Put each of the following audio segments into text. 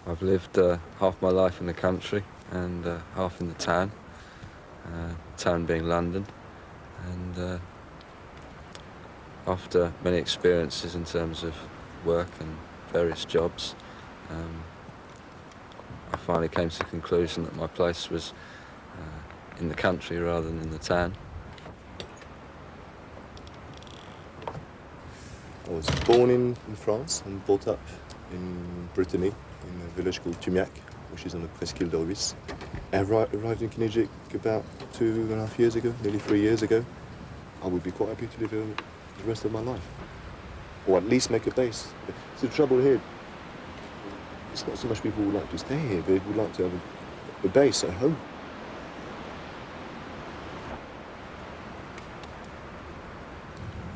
I've lived half my life in the country and half in the town, town being London, and after many experiences in terms of work and various jobs, I finally came to the conclusion that my place was in the country rather than in the town. I was born in France and brought up in Brittany, in a village called Kenidjack, which is on the presqu'île de Ruisse. I arrived in Kenidjack about 2.5 years ago, nearly 3 years ago. I would be quite happy to live here the rest of my life, or at least make a base. So the trouble here, it's not so much people who would like to stay here, they would like to have a base at home.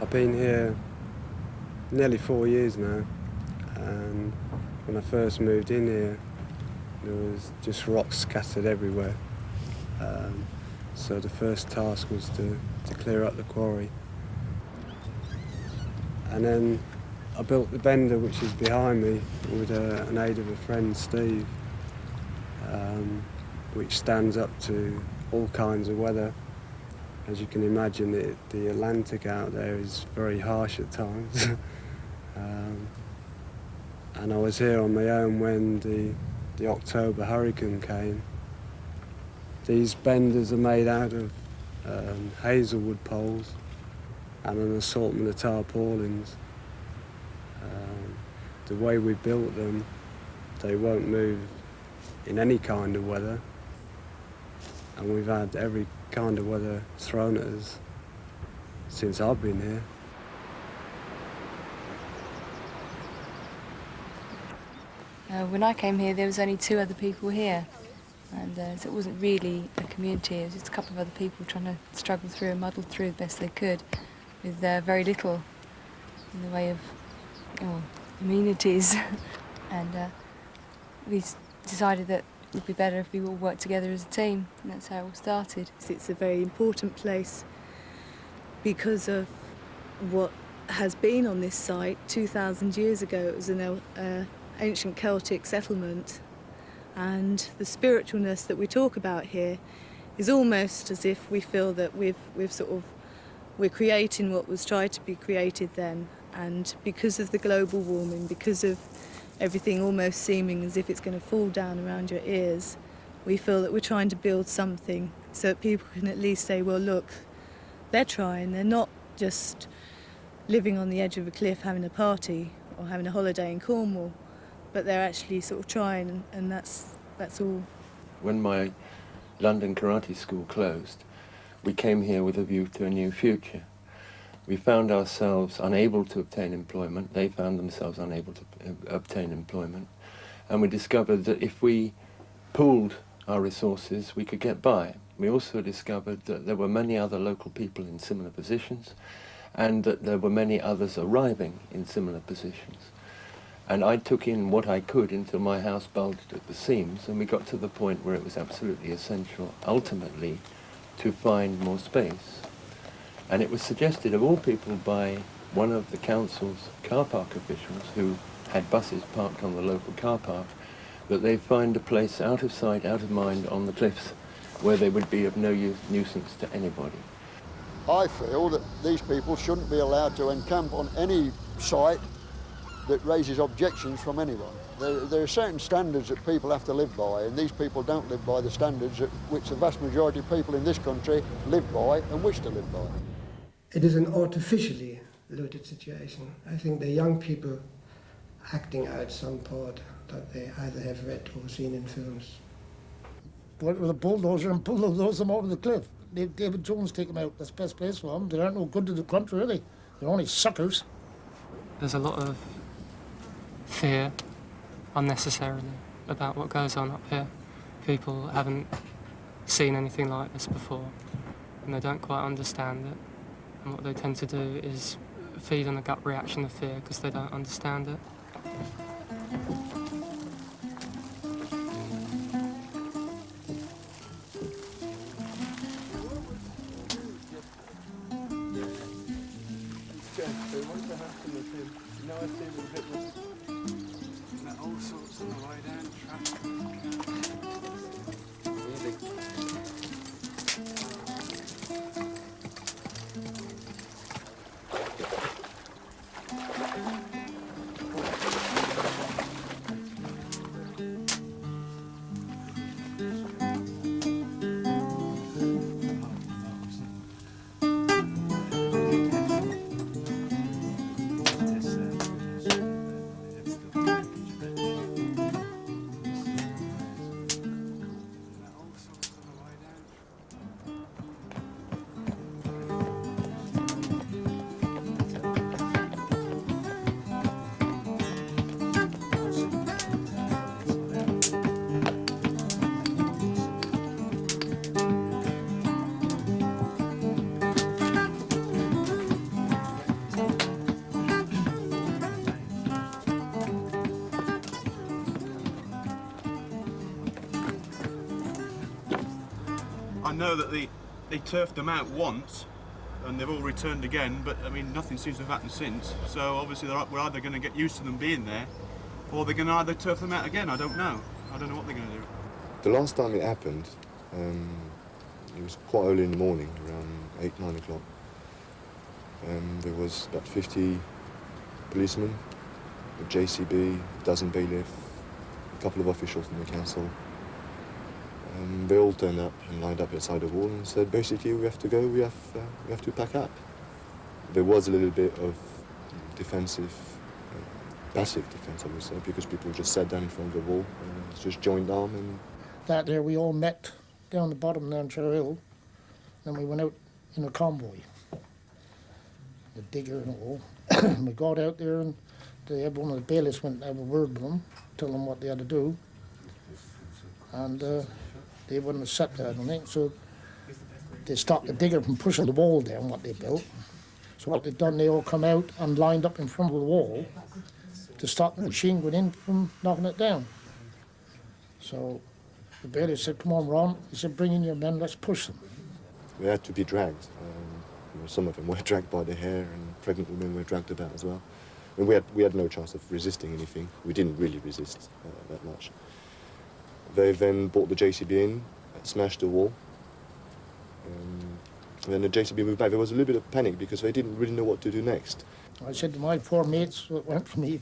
I've been here nearly 4 years now, and when I first moved in here there was just rocks scattered everywhere, so the first task was to clear up the quarry, and then I built the bender which is behind me with an aid of a friend, Steve, which stands up to all kinds of weather. As you can imagine, the Atlantic out there is very harsh at times. And I was here on my own when the October hurricane came. These benders are made out of hazelwood poles and an assortment of tarpaulins. The way we built them, they won't move in any kind of weather, and we've had every kind of weather thrown at us since I've been here. When I came here, there was only 2 other people here, and so it wasn't really a community. It was just a couple of other people trying to struggle through and muddle through the best they could, with very little in the way of amenities. And we decided that it would be better if we all worked together as a team, and that's how it all started. It's a very important place because of what has been on this site 2,000 years ago. It was an ancient Celtic settlement, and the spiritualness that we talk about here is almost as if we feel that we're creating what was tried to be created then, and because of the global warming, because of everything almost seeming as if it's going to fall down around your ears, we feel that we're trying to build something so that people can at least say, well, look, they're trying, they're not just living on the edge of a cliff having a party or having a holiday in Cornwall, but they're actually sort of trying, and that's all. When my London karate school closed, we came here with a view to a new future. We found ourselves unable to obtain employment. They found themselves unable to obtain employment. And we discovered that if we pooled our resources, we could get by. We also discovered that there were many other local people in similar positions, and that there were many others arriving in similar positions. And I took in what I could until my house bulged at the seams, and we got to the point where it was absolutely essential, ultimately, to find more space. And it was suggested, of all people, by one of the council's car park officials who had buses parked on the local car park, that they find a place out of sight, out of mind on the cliffs where they would be of no nuisance to anybody. I feel that these people shouldn't be allowed to encamp on any site that raises objections from anyone. There are certain standards that people have to live by, and these people don't live by the standards which the vast majority of people in this country live by and wish to live by. It is an artificially looted situation. I think the young people acting out some part that they either have read or seen in films. Went with a bulldozer and bulldozed them over the cliff. David Jones take them out. That's the best place for them. They aren't no good to the country, really. They're only suckers. There's a lot of fear, unnecessarily, about what goes on up here. People haven't seen anything like this before, and they don't quite understand it. And what they tend to do is feed on a gut reaction of fear because they don't understand it. All sorts on the way down traffic. Really? I know that they turfed them out once and they've all returned again, but I mean nothing seems to have happened since, so obviously we're either going to get used to them being there or they're going to either turf them out again. I don't know what they're going to do. The last time it happened, it was quite early in the morning, around 8, 9 o'clock. There was about 50 policemen, a JCB, a dozen bailiff, a couple of officials from the council. They all turned up and lined up outside the wall and said, basically, we have to go, we have to pack up. There was a little bit of defensive, passive defense, I would say, because people just sat down in front of the wall and just joined arm. And That day we all met down the bottom down Cher Hill, and we went out in a convoy, the digger and all. And we got out there and one of the bailiffs went and had a word with them, tell them what they had to do. And they wouldn't have sat there, I don't think, so they stopped the digger from pushing the wall down, what they built. So what they'd done, they all come out and lined up in front of the wall to stop the machine going in from knocking it down. So the bailiff said, come on, Ron. He said, bring in your men, let's push them. they had to be dragged. Some of them were dragged by their hair, and pregnant women were dragged about as well. And we had no chance of resisting anything. We didn't really resist that much. They then brought the JCB in, smashed the wall. And then the JCB moved back. There was a little bit of panic because they didn't really know what to do next. I said to my four mates that went from here,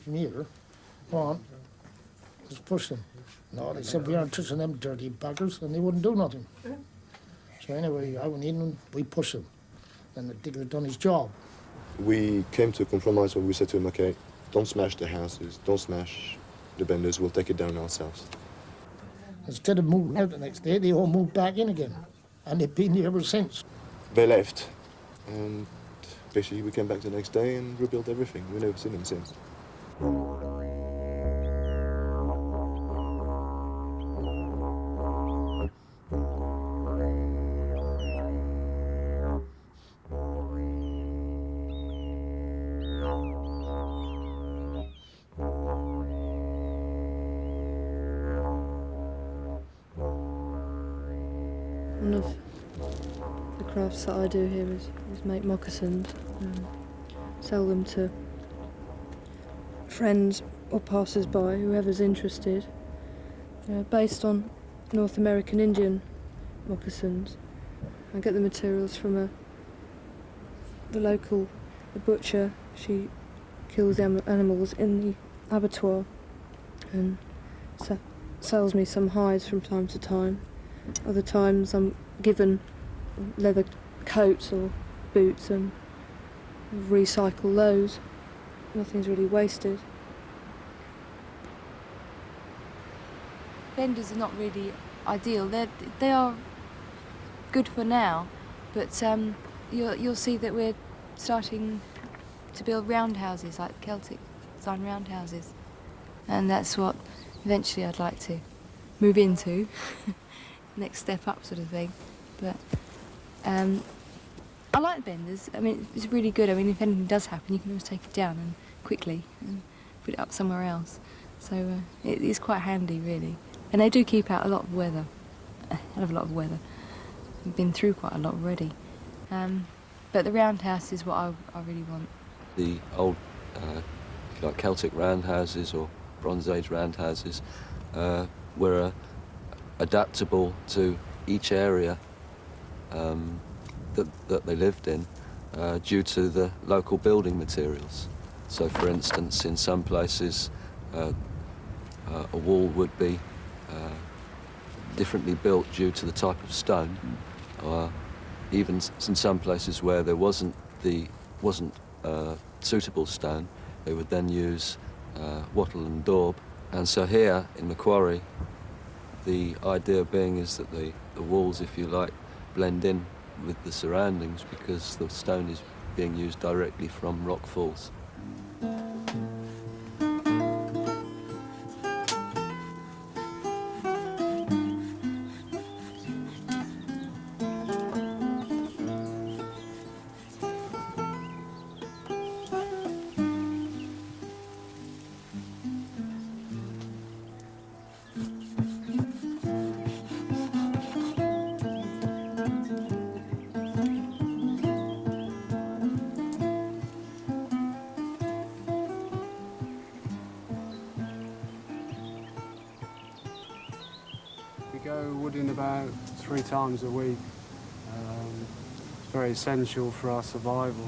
come on, let's push them. No, they said, we aren't touching them dirty buggers, and they wouldn't do nothing. So anyway, I went in and we pushed them. And the digger had done his job. We came to a compromise where we said to him, okay, don't smash the houses, don't smash the benders, we'll take it down ourselves. Instead of moving out the next day, they all moved back in again. And they've been here ever since. They left, and basically we came back the next day and rebuilt everything. We've never seen them since. One of the crafts that I do here is make moccasins and sell them to friends or passers-by, whoever's interested. Based on North American Indian moccasins. I get the materials from the local butcher. She kills the animals in the abattoir and sells me some hides from time to time. Other times I'm given leather coats or boots and recycle those. Nothing's really wasted. Benders are not really ideal. They are good for now, but you'll see that we're starting to build roundhouses, like Celtic design roundhouses, and that's what eventually I'd like to move into. Next step up sort of thing. But I like the benders. I mean, it's really good. I mean, if anything does happen, you can always take it down and quickly and put it up somewhere else. So it is quite handy, really. And they do keep out a lot of weather, a hell of a lot of weather. I've been through quite a lot already. But the roundhouse is what I really want. The old, if you like, Celtic roundhouses or Bronze Age roundhouses, were adaptable to each area that they lived in due to the local building materials. So, for instance, in some places, a wall would be differently built due to the type of stone, or even in some places where there wasn't suitable stone, they would then use wattle and daub. And so here in the quarry, the idea being is that the walls, if you like, blend in with the surroundings because the stone is being used directly from rock falls. We go wooding about 3 times a week. It's very essential for our survival,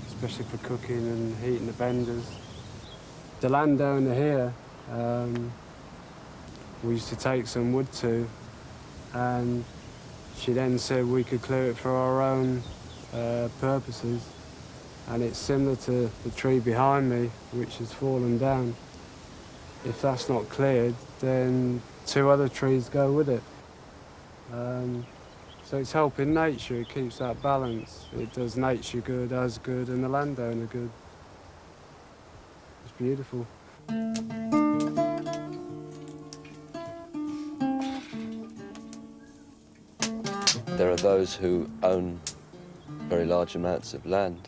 especially for cooking and heating the benders. The landowner here, we used to take some wood to, and she then said we could clear it for our own purposes. And it's similar to the tree behind me, which has fallen down. If that's not cleared, then 2 other trees go with it. So it's helping nature, it keeps that balance. It does nature good, us good, and the landowner good. It's beautiful. There are those who own very large amounts of land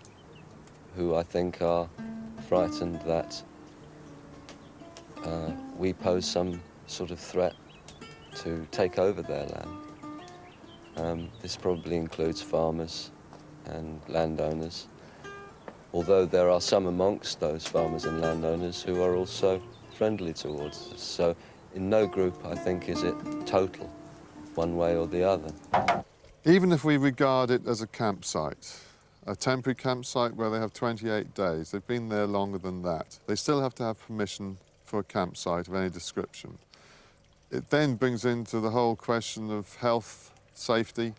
who I think are frightened that we pose some sort of threat to take over their land. This probably includes farmers and landowners, although there are some amongst those farmers and landowners who are also friendly towards us. So in no group, I think, is it total, one way or the other. Even if we regard it as a campsite, a temporary campsite where they have 28 days, they've been there longer than that, they still have to have permission for a campsite of any description. It then brings into the whole question of health, safety,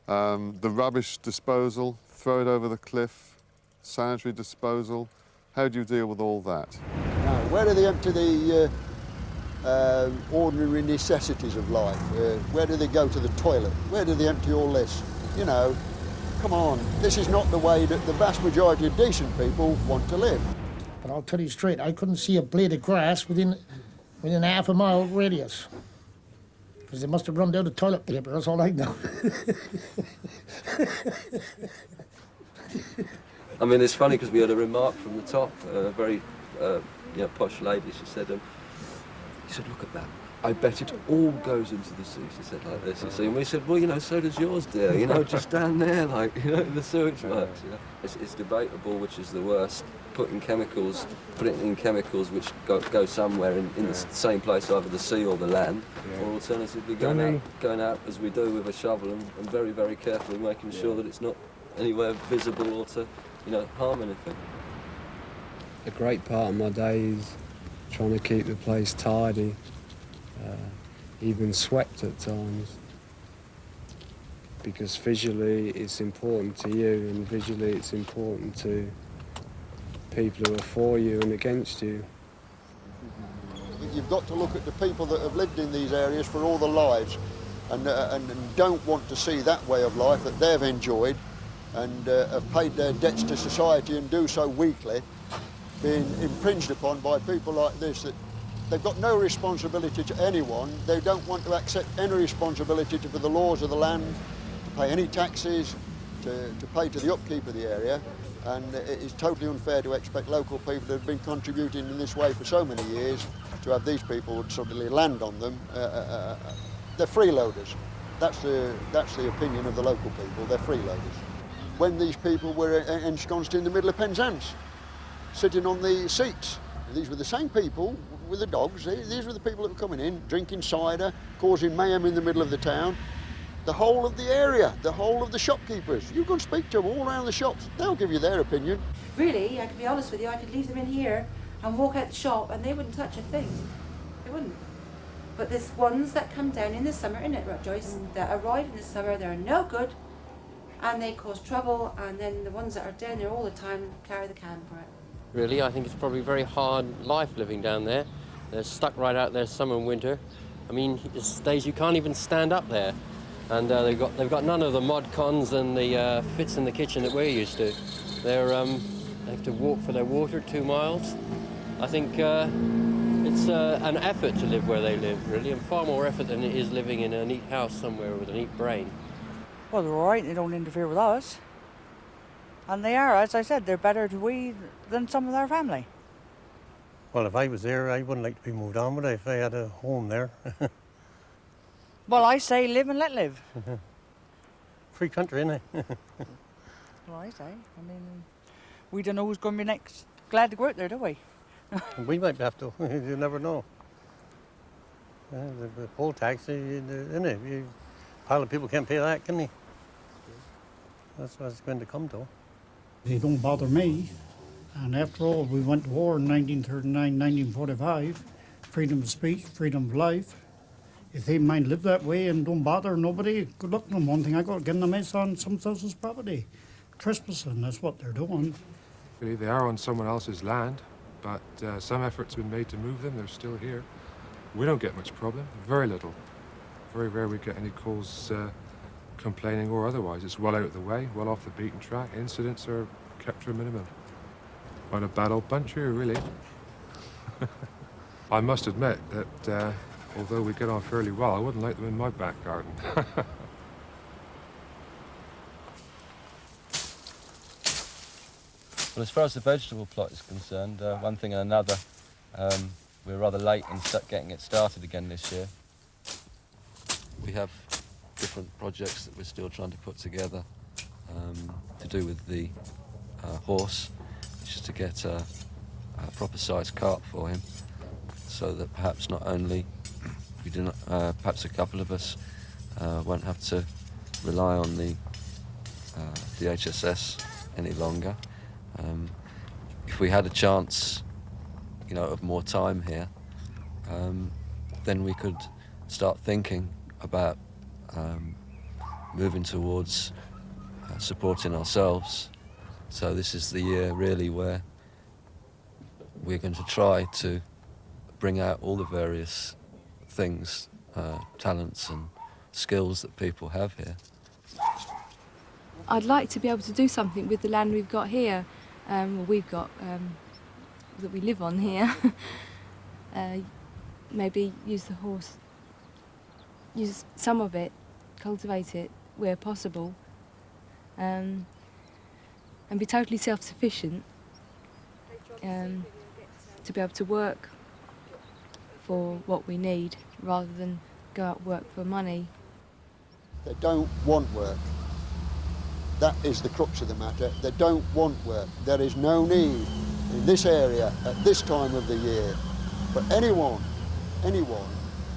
the rubbish disposal, throw it over the cliff, sanitary disposal. How do you deal with all that? Where do they empty the ordinary necessities of life? Where do they go to the toilet? Where do they empty all this? You know, come on, this is not the way that the vast majority of decent people want to live. But I'll tell you straight, I couldn't see a blade of grass within half a mile radius. Because they must have run down the toilet paper, that's all I know. I mean, it's funny because we had a remark from the top, a very posh lady. She said, look at that. I bet it all goes into the sea, she said like this, you see. And we said, well, you know, so does yours, dear, you know, just down there, like, you know, in the sewage works, you know. It's debatable which is the worst, putting in chemicals which go somewhere in the same place, either the sea or the land, or alternatively going out as we do with a shovel and very, very carefully making sure that it's not anywhere visible or to, you know, harm anything. A great part of my day is trying to keep the place tidy. Even swept at times, because visually it's important to you and visually it's important to people who are for you and against you. You've got to look at the people that have lived in these areas for all their lives and don't want to see that way of life that they've enjoyed and have paid their debts to society and do so weakly, being impinged upon by people like this that they've got no responsibility to anyone. They don't want to accept any responsibility for the laws of the land, to pay any taxes, to pay to the upkeep of the area. And it is totally unfair to expect local people that have been contributing in this way for so many years to have these people suddenly land on them. They're freeloaders. That's the opinion of the local people. They're freeloaders. When these people were ensconced in the middle of Penzance, sitting on the seats, These were the same people with the dogs. These were the people that were coming in, drinking cider, causing mayhem in the middle of the town. The whole of the area, the whole of the shopkeepers. You can speak to them all around the shops. They'll give you their opinion. Really, I can be honest with you, I could leave them in here and walk out the shop and they wouldn't touch a thing. They wouldn't. But there's ones that come down in the summer, innit, Joyce, that arrive in the summer, they're no good, and they cause trouble, and then the ones that are down there all the time carry the can for it. Really, I think it's probably a very hard life living down there. They're stuck right out there summer and winter. I mean, there's days you can't even stand up there. And they've got none of the mod cons and the fits in the kitchen that we're used to. They have to walk for their water 2 miles. I think it's an effort to live where they live, really, and far more effort than it is living in a neat house somewhere with a neat brain. Well, they're all right. They don't interfere with us. And they are, as I said, they're better to we than some of their family. Well, if I was there, I wouldn't like to be moved on, would I, if I had a home there? Well, I say live and let live. Free country, innit? Well, I say. I mean, we don't know who's going to be next. Glad to go out there, do we? We might have to. You never know. The poll tax, innit? A pile of people can't pay that, can they? That's what it's going to come to. They don't bother me. And after all, we went to war in 1939, 1945. Freedom of speech, freedom of life. If they mind live that way and don't bother nobody, good luck to them. One thing I got to give them is on someone else's property. Trespassing, that's what they're doing. Really, they are on someone else's land, but some effort's been made to move them. They're still here. We don't get much problem, very little. Very rare we get any calls complaining or otherwise. It's well out of the way, well off the beaten track. Incidents are kept to a minimum. Quite a bad old bunch here, really. I must admit that although we get on fairly well, I wouldn't like them in my back garden. Well, as far as the vegetable plot is concerned, one thing and another, we're rather late in getting it started again this year. We have different projects that we're still trying to put together to do with the horse, which is to get a proper sized cart for him, so that perhaps not only we do not, perhaps a couple of us won't have to rely on the HSS any longer. If we had a chance, you know, of more time here, then we could start thinking about moving towards supporting ourselves. So this is the year really where we're going to try to bring out all the various things, talents and skills that people have here. I'd like to be able to do something with the land we've got here, that we live on here. Maybe use the horse, use some of it, cultivate it where possible, and be totally self-sufficient, to be able to work for what we need rather than go out and work for money. They don't want work. That is the crux of the matter. They don't want work. There is no need in this area at this time of the year for anyone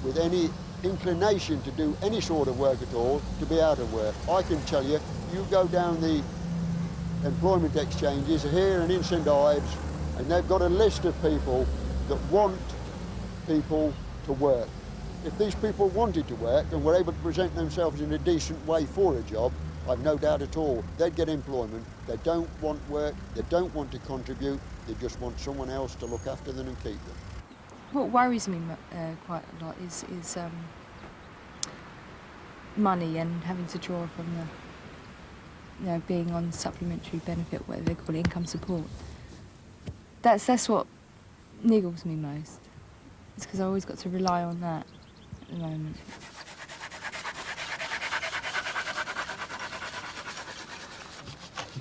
with any inclination to do any sort of work at all to be out of work. I can tell you, you go down the employment exchanges here and in St. Ives, and they've got a list of people that want people to work. If these people wanted to work and were able to present themselves in a decent way for a job, I've no doubt at all they'd get employment. They don't want work, they don't want to contribute, they just want someone else to look after them and keep them. What worries me quite a lot is money and having to draw from the, being on supplementary benefit, whatever they call it, income support. That's what niggles me most. It's because I always got to rely on that at the moment.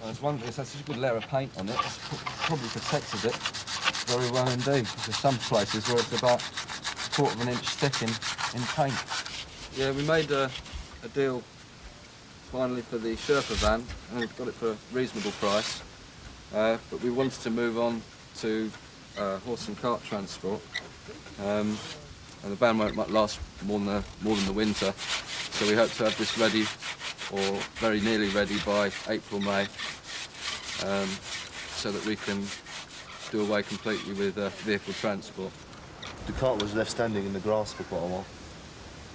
Well, it's one thing, it's such a good layer of paint on it, it's probably protected it very well indeed. There's some places where it's about 1/4 of an inch thick in paint. Yeah, we made a deal finally for the Sherpa van, and we've got it for a reasonable price. But we wanted to move on to horse and cart transport. And the van won't last more than the winter, so we hope to have this ready, or very nearly ready, by April, May, so that we can do away completely with vehicle transport. The cart was left standing in the grass for quite a while,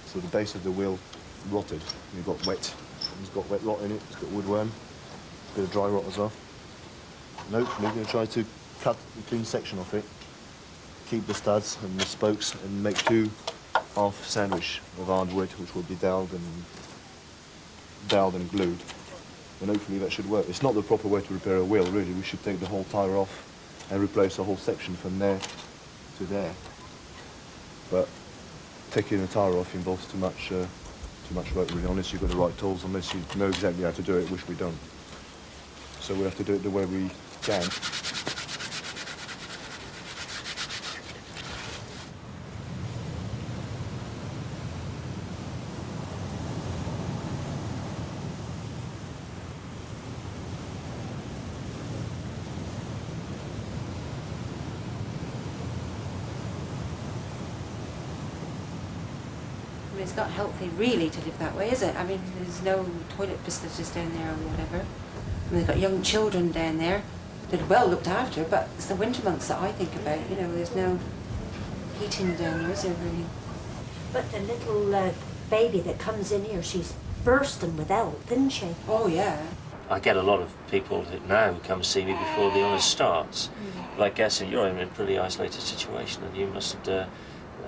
so the base of the wheel rotted. It got wet. It's got wet rot in it. It's got woodworm, a bit of dry rot as well. And hopefully we're going to try to cut a clean section off it, keep the studs and the spokes, and make 2 half sandwich of hardwood, which will be doweled and glued. And hopefully that should work. It's not the proper way to repair a wheel, really. We should take the whole tyre off and replace the whole section from there to there. But taking the tyre off involves too much work, really, unless you've got the right tools, unless you know exactly how to do it, which we don't. So we have to do it the way we can. It's not healthy really to live that way, is it? I mean, there's no toilet facilities down there or whatever. I mean, they've got young children down there that are well looked after, but it's the winter months that I think about. You know, there's no heating down there, is there really? But the little baby that comes in here, she's bursting with health, isn't she? Oh, yeah. I get a lot of people now who come see me before the illness starts. But I guess you're in a pretty isolated situation, and you must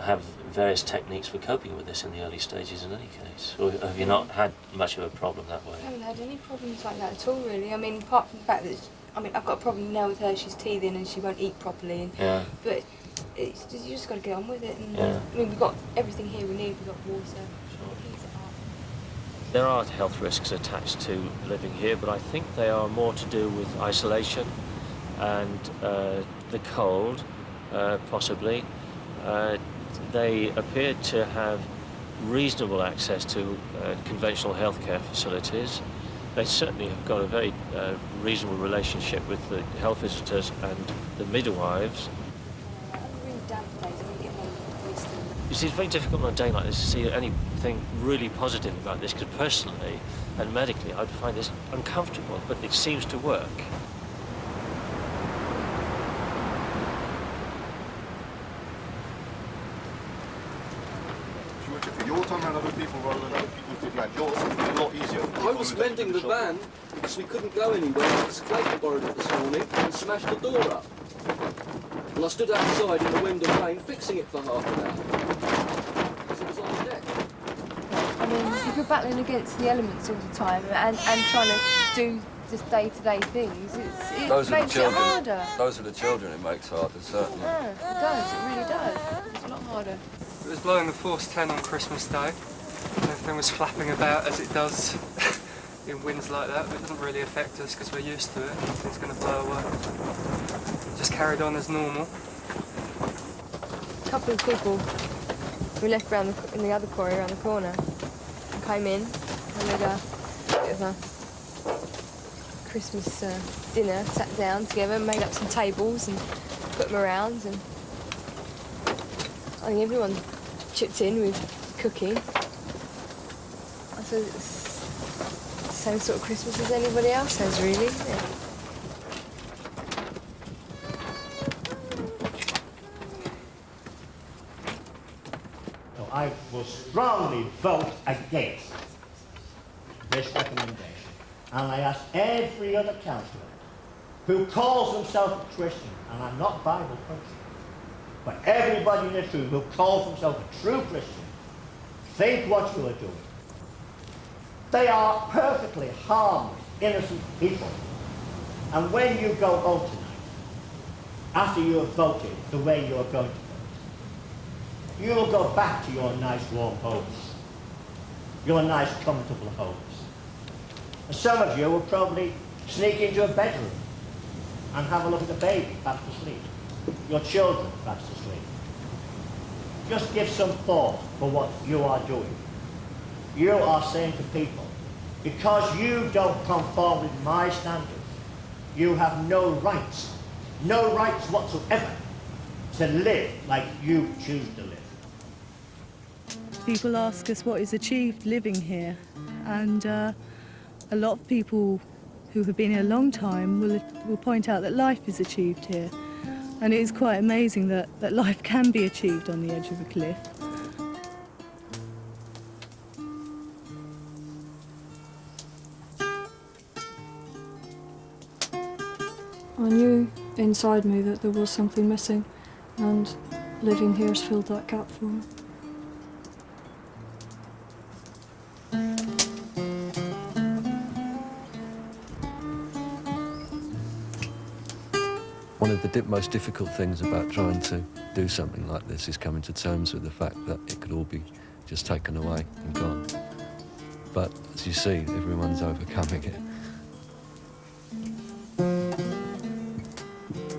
have various techniques for coping with this in the early stages in any case. Or have you not had much of a problem that way? I haven't had any problems like that at all, really. I mean, apart from the fact that, I've got a problem now with her, she's teething and she won't eat properly. And, yeah. But it's just, you just got to get on with it. And, yeah. I mean, we've got everything here we need. We've got water. Sure. Heat it up. There are health risks attached to living here, but I think they are more to do with isolation and the cold, possibly. They appear to have reasonable access to conventional healthcare facilities. They certainly have got a very reasonable relationship with the health visitors and the midwives. You see, it's very difficult on a day like this to see anything really positive about this, because personally and medically I'd find this uncomfortable, but it seems to work. For your time around other people rather than other people figure out yours, it's a lot easier. I was mending the van because we couldn't go anywhere because Clayton borrowed it this morning and smashed the door up. And I stood outside in the wind and rain fixing it for half an hour because it was on deck. I mean, if you're battling against the elements all the time and trying to do just day-to-day things, it makes it harder. Those are the children it makes harder, certainly. Yeah, it does, it really does. It's a lot harder. It was blowing a force 10 on Christmas Day. Everything was flapping about as it does in winds like that, but it doesn't really affect us because we're used to it. Nothing's going to blow away. Just carried on as normal. A couple of people we left around in the other quarry around the corner and came in and made a bit of a Christmas dinner, sat down together, made up some tables and put them around, and I think everyone chipped in with cooking. I suppose it's the same sort of Christmas as anybody else has, really, isn't it? So I will strongly vote against this recommendation. And I ask every other councillor who calls himself a Christian, and I'm not Bible preaching, but everybody in this room who calls himself a true Christian, think what you are doing. They are perfectly harmless, innocent people. And when you go home tonight, after you have voted the way you are going to vote, you will go back to your nice warm homes, your nice comfortable homes. And some of you will probably sneak into a bedroom and have a look at the baby fast asleep, your children fast asleep. Just give some thought for what you are doing. You are saying to people, because you don't conform with my standards, you have no rights whatsoever to live like you choose to live. People ask us what is achieved living here, and a lot of people who have been here a long time will point out that life is achieved here. And it is quite amazing that life can be achieved on the edge of a cliff. I knew inside me that there was something missing, and living here has filled that gap for me. One of the most difficult things about trying to do something like this is coming to terms with the fact that it could all be just taken away and gone. But as you see, everyone's overcoming it.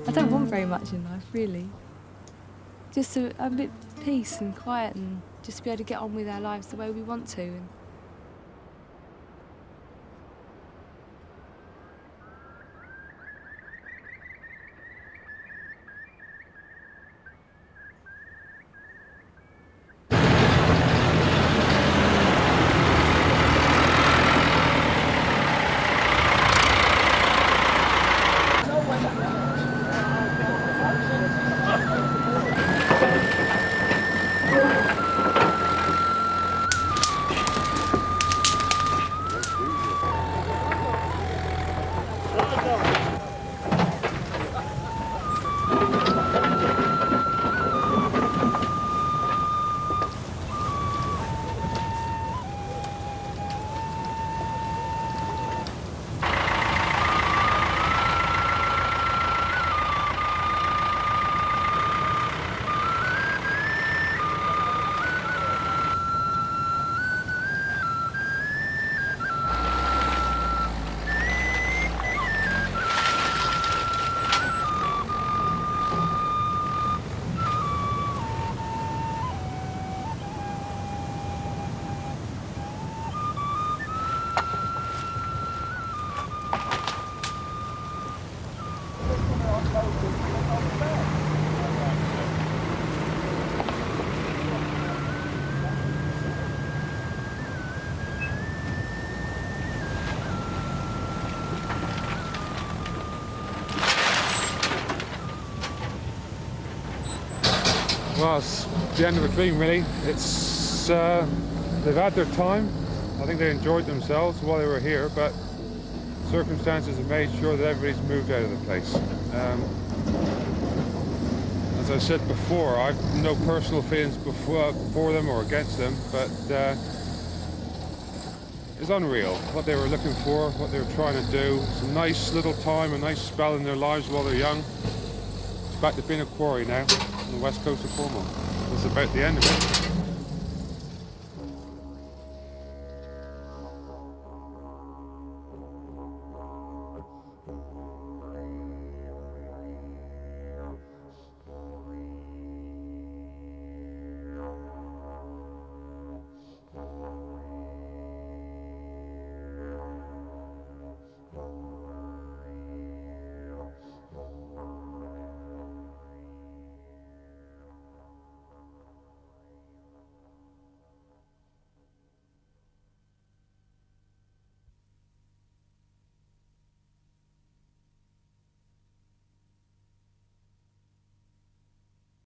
I don't want very much in life, really. Just a bit of peace and quiet, and just to be able to get on with our lives the way we want to. Well, it's the end of a dream, really. It's they've had their time. I think they enjoyed themselves while they were here, but circumstances have made sure that everybody's moved out of the place. As I said before, I've no personal feelings for them or against them, but it's unreal what they were looking for, what they were trying to do. It's a nice little time, a nice spell in their lives while they're young. It's back to being a quarry now on the west coast of Cornwall. That's about the end of it.